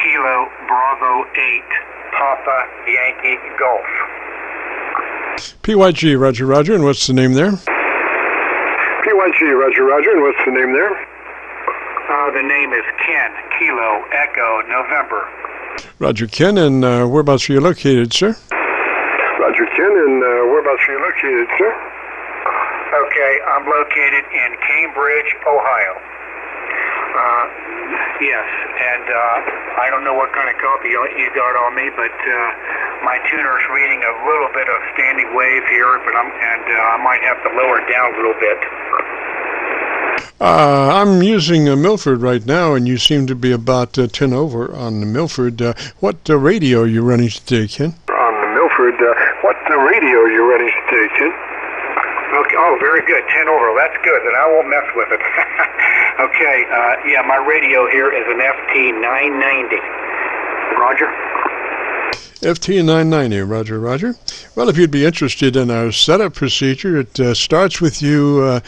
Kilo Bravo 8 Papa Yankee Golf. PYG, Roger, Roger, and what's the name there? PYG, Roger, Roger, and what's the name there? The name is Ken, Kilo, Echo, November. Roger, Ken, and whereabouts are you located, sir? Roger, Ken, and whereabouts are you located, sir? Okay, I'm located in Cambridge, Ohio. Yes, and I don't know what kind of copy you got on me, but my tuner's reading a little bit of standing wave here, but I might have to lower it down a little bit. I'm using Milford right now, and you seem to be about 10 over on the Milford. What radio are you running today, Ken? On the Milford, what radio are you running today, Ken? Okay, oh, very good. 10 over. That's good. Then I won't mess with it. Okay, yeah, my radio here is an FT-990. Roger? FT-990, Roger, Roger. Well, if you'd be interested in our setup procedure, it starts with you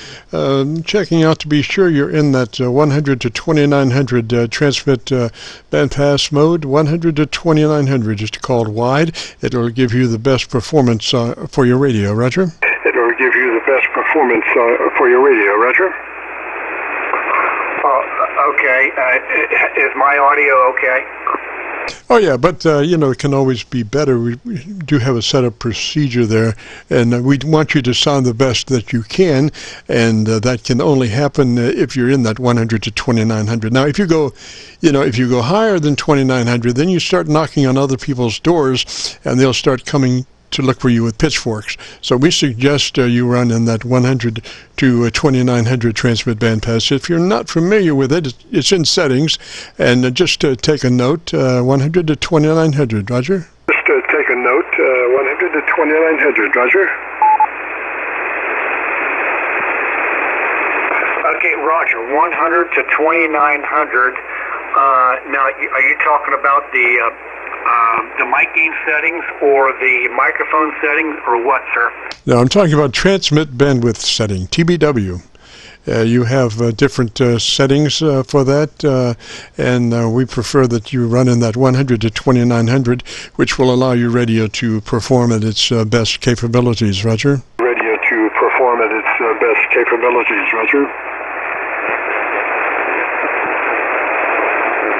checking out to be sure you're in that 100 to 2900 transmit bandpass mode. 100 to 2900 is called wide. It'll give you the best performance for your radio, Roger. It'll give you the best performance for your radio, Roger. Okay. Is my audio okay? Oh, yeah, but, it can always be better. We do have a setup procedure there, and we want you to sound the best that you can, and that can only happen if you're in that 100 to 2900. Now, if you go higher than 2900, then you start knocking on other people's doors, and they'll start coming to look for you with pitchforks. So we suggest you run in that 100 to 2900 transmit bandpass. If you're not familiar with it, it's in settings, and just take a note, 100 to 2900, Roger? Just take a note, 100 to 2900, Roger? Okay, Roger, 100 to 2900. Now, are you talking about the mic gain settings or the microphone settings or what, sir? No, I'm talking about transmit bandwidth setting, TBW. You have different settings for that, and we prefer that you run in that 100 to 2900, which will allow your radio to perform at its best capabilities, Roger? Radio to perform at its best capabilities, Roger?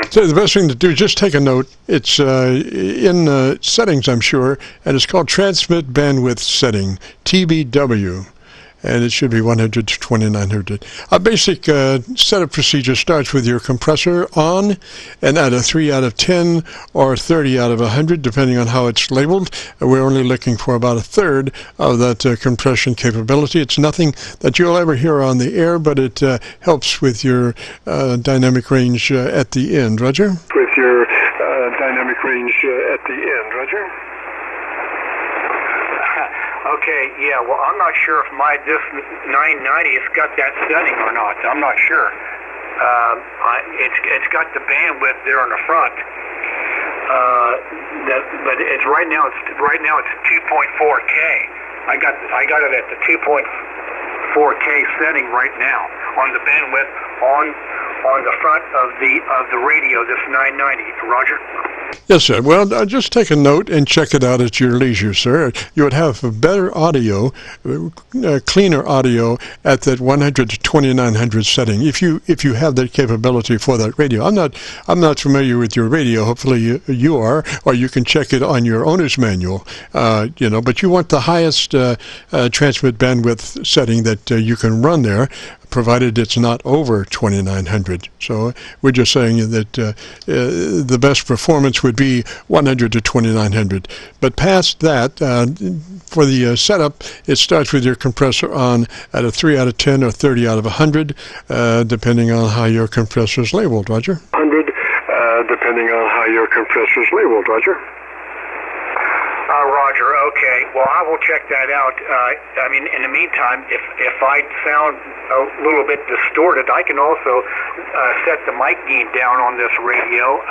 So the best thing to do is just take a note. It's in settings, I'm sure, and it's called Transmit Bandwidth Setting, TBW, and it should be 100 to 2900. A basic setup procedure starts with your compressor on, and at a 3 out of 10 or 30 out of 100, depending on how it's labeled. We're only looking for about a third of that compression capability. It's nothing that you'll ever hear on the air, but it helps with your dynamic range at the end. Roger? With your dynamic range at the end, Roger? Okay, yeah, well, I'm not sure if this 990 has got that setting or not. I'm not sure. It's got the bandwidth there on the front. But it's right now it's 2.4K. I got it at the 2.4K setting right now on the bandwidth on the front of the radio, this 990. Roger? Yes, sir. Well, just take a note and check it out at your leisure, sir. You would have better audio, cleaner audio at that 100 to 2900 setting if you have that capability for that radio. I'm not familiar with your radio. Hopefully you are, or you can check it on your owner's manual. But you want the highest transmit bandwidth setting that you can run there, provided it's not over 2900. So we're just saying that the best performance would be 100 to 2900. But past that, for the setup, it starts with your compressor on at a 3 out of 10 or 30 out of 100, depending on how your compressor is labeled, Roger. 100, depending on how your compressor is labeled, Roger. Roger, okay. Well, I will check that out. In the meantime, if I sound a little bit distorted, I can also set the mic gain down on this radio.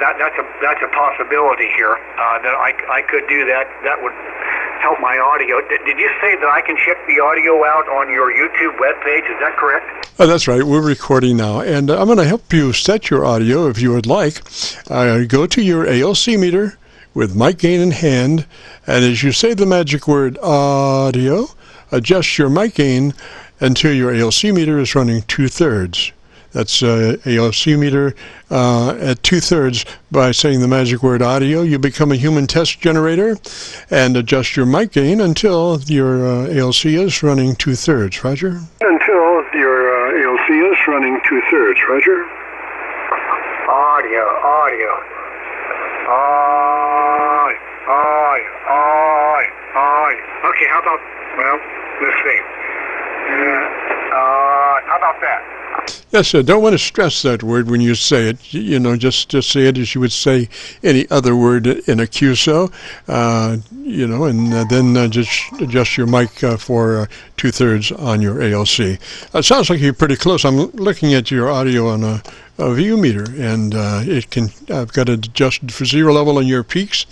That's a possibility here. That I could do that. That would help my audio. Did you say that I can check the audio out on your YouTube webpage? Is that correct? That's right. We're recording now, and I'm going to help you set your audio if you would like. Go to your ALC meter with mic gain in hand, and as you say the magic word audio, adjust your mic gain until your ALC meter is running 2/3. That's ALC meter at 2/3. By saying the magic word audio, you become a human test generator and adjust your mic gain until your ALC is running 2/3. Roger? Until your ALC is running 2/3. Roger? Audio. Okay, how about, well, let's see. How about that? Yes, sir. Don't want to stress that word when you say it. You know, just say it as you would say any other word in a QSO. You know, and then just adjust your mic for 2/3 on your ALC. It sounds like you're pretty close. I'm looking at your audio on a view meter, and I've got it adjusted for 0 level on your peaks,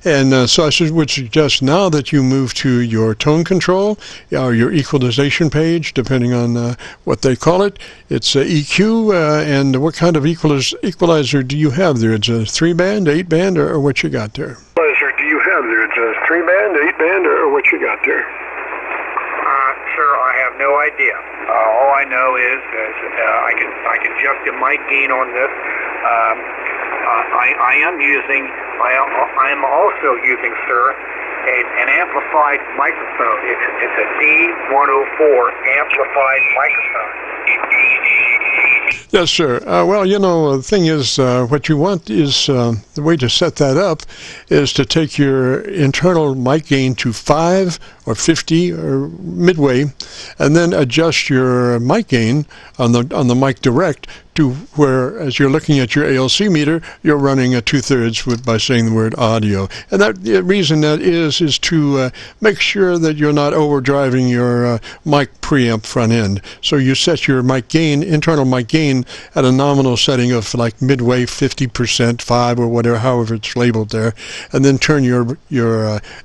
and so I would suggest now that you move to your tone control or your equalization page, depending on what they call it. It's EQ, and what kind of equalizer do you have there? It's a 3-band, 8-band, or what you got there? Equalizer do you have there? It's a 3-band, 8-band, or what you got there? Sir, I have no idea. All I know is I can adjust the mic gain on this. I am also using, sir, an amplified microphone. It's a D104 amplified microphone. Yes, sir. Well, you know, the thing is, what you want is, the way to set that up is to take your internal mic gain to 5 or 50 or midway, and then adjust your mic gain on the mic direct to where, as you're looking at your ALC meter, you're running a 2/3 by saying the word audio. And the reason that is to make sure that you're not overdriving your mic preamp front end. So you set your mic gain, internal mic gain, at a nominal setting of like midway 50%, 5 or whatever, however it's labeled there, and then turn your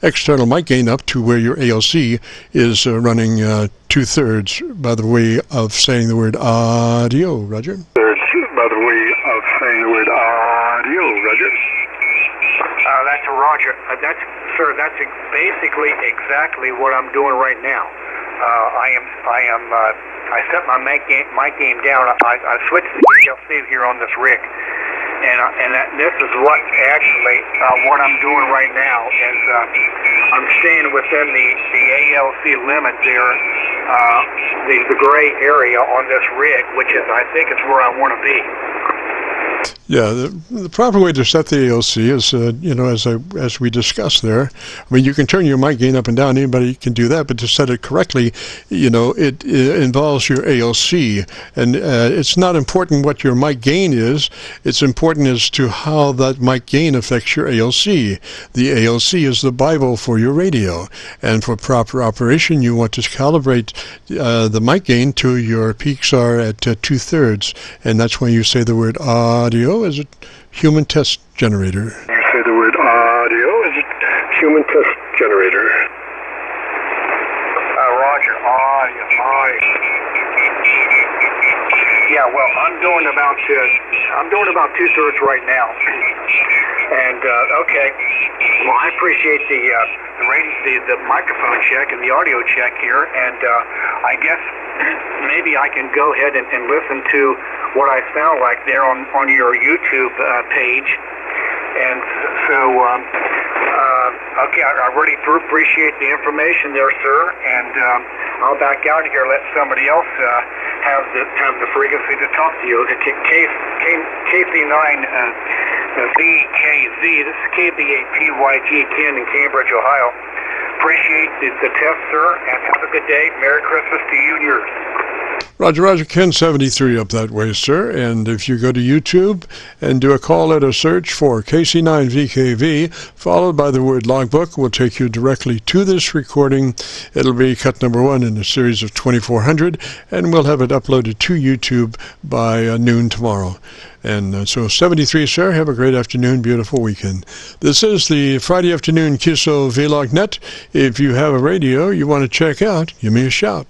external mic gain up to where your ALC is running 2/3 by the way of saying the word audio. Roger? By the way of saying the word audio. Roger? That's a Roger. Sir, that's basically exactly what I'm doing right now. I set my mic gain down. I switched to ALC here on this rig, and this is what actually what I'm doing right now is I'm staying within the ALC limit there, the gray area on this rig, which is, I think, is where I want to be. Yeah, the proper way to set the ALC is, you know, as we discussed there. I mean, you can turn your mic gain up and down. Anybody can do that, but to set it correctly, you know, it involves your ALC, and it's not important what your mic gain is. It's important as to how that mic gain affects your ALC. The ALC is the Bible for your radio, and for proper operation, you want to calibrate the mic gain to your peaks are at 2/3, and that's when you say the word audio as a human test generator. You say the word audio as a human test generator. Roger, audio. Yeah, well, I'm doing about 2/3 right now. And okay, well, I appreciate the microphone check and the audio check here, and I guess maybe I can go ahead and listen to what I sound like there on your YouTube page. And so, okay, I really appreciate the information there, sir, and I'll back out of here and let somebody else have the frequency to talk to you. KC9VKV, this is KB8PYG, Ken in Cambridge, Ohio. Appreciate the test, sir, and have a good day. Merry Christmas to you and yours. Roger, Roger, Ken-73 up that way, sir. And if you go to YouTube and do a call letter search for KC9VKV, followed by the word logbook, will take you directly to this recording. It'll be cut number 1 in a series of 2400, and we'll have it uploaded to YouTube by noon tomorrow. And so 73, sir, have a great afternoon, beautiful weekend. This is the Friday afternoon Qso-Vlog net. If you have a radio you want to check out, give me a shout.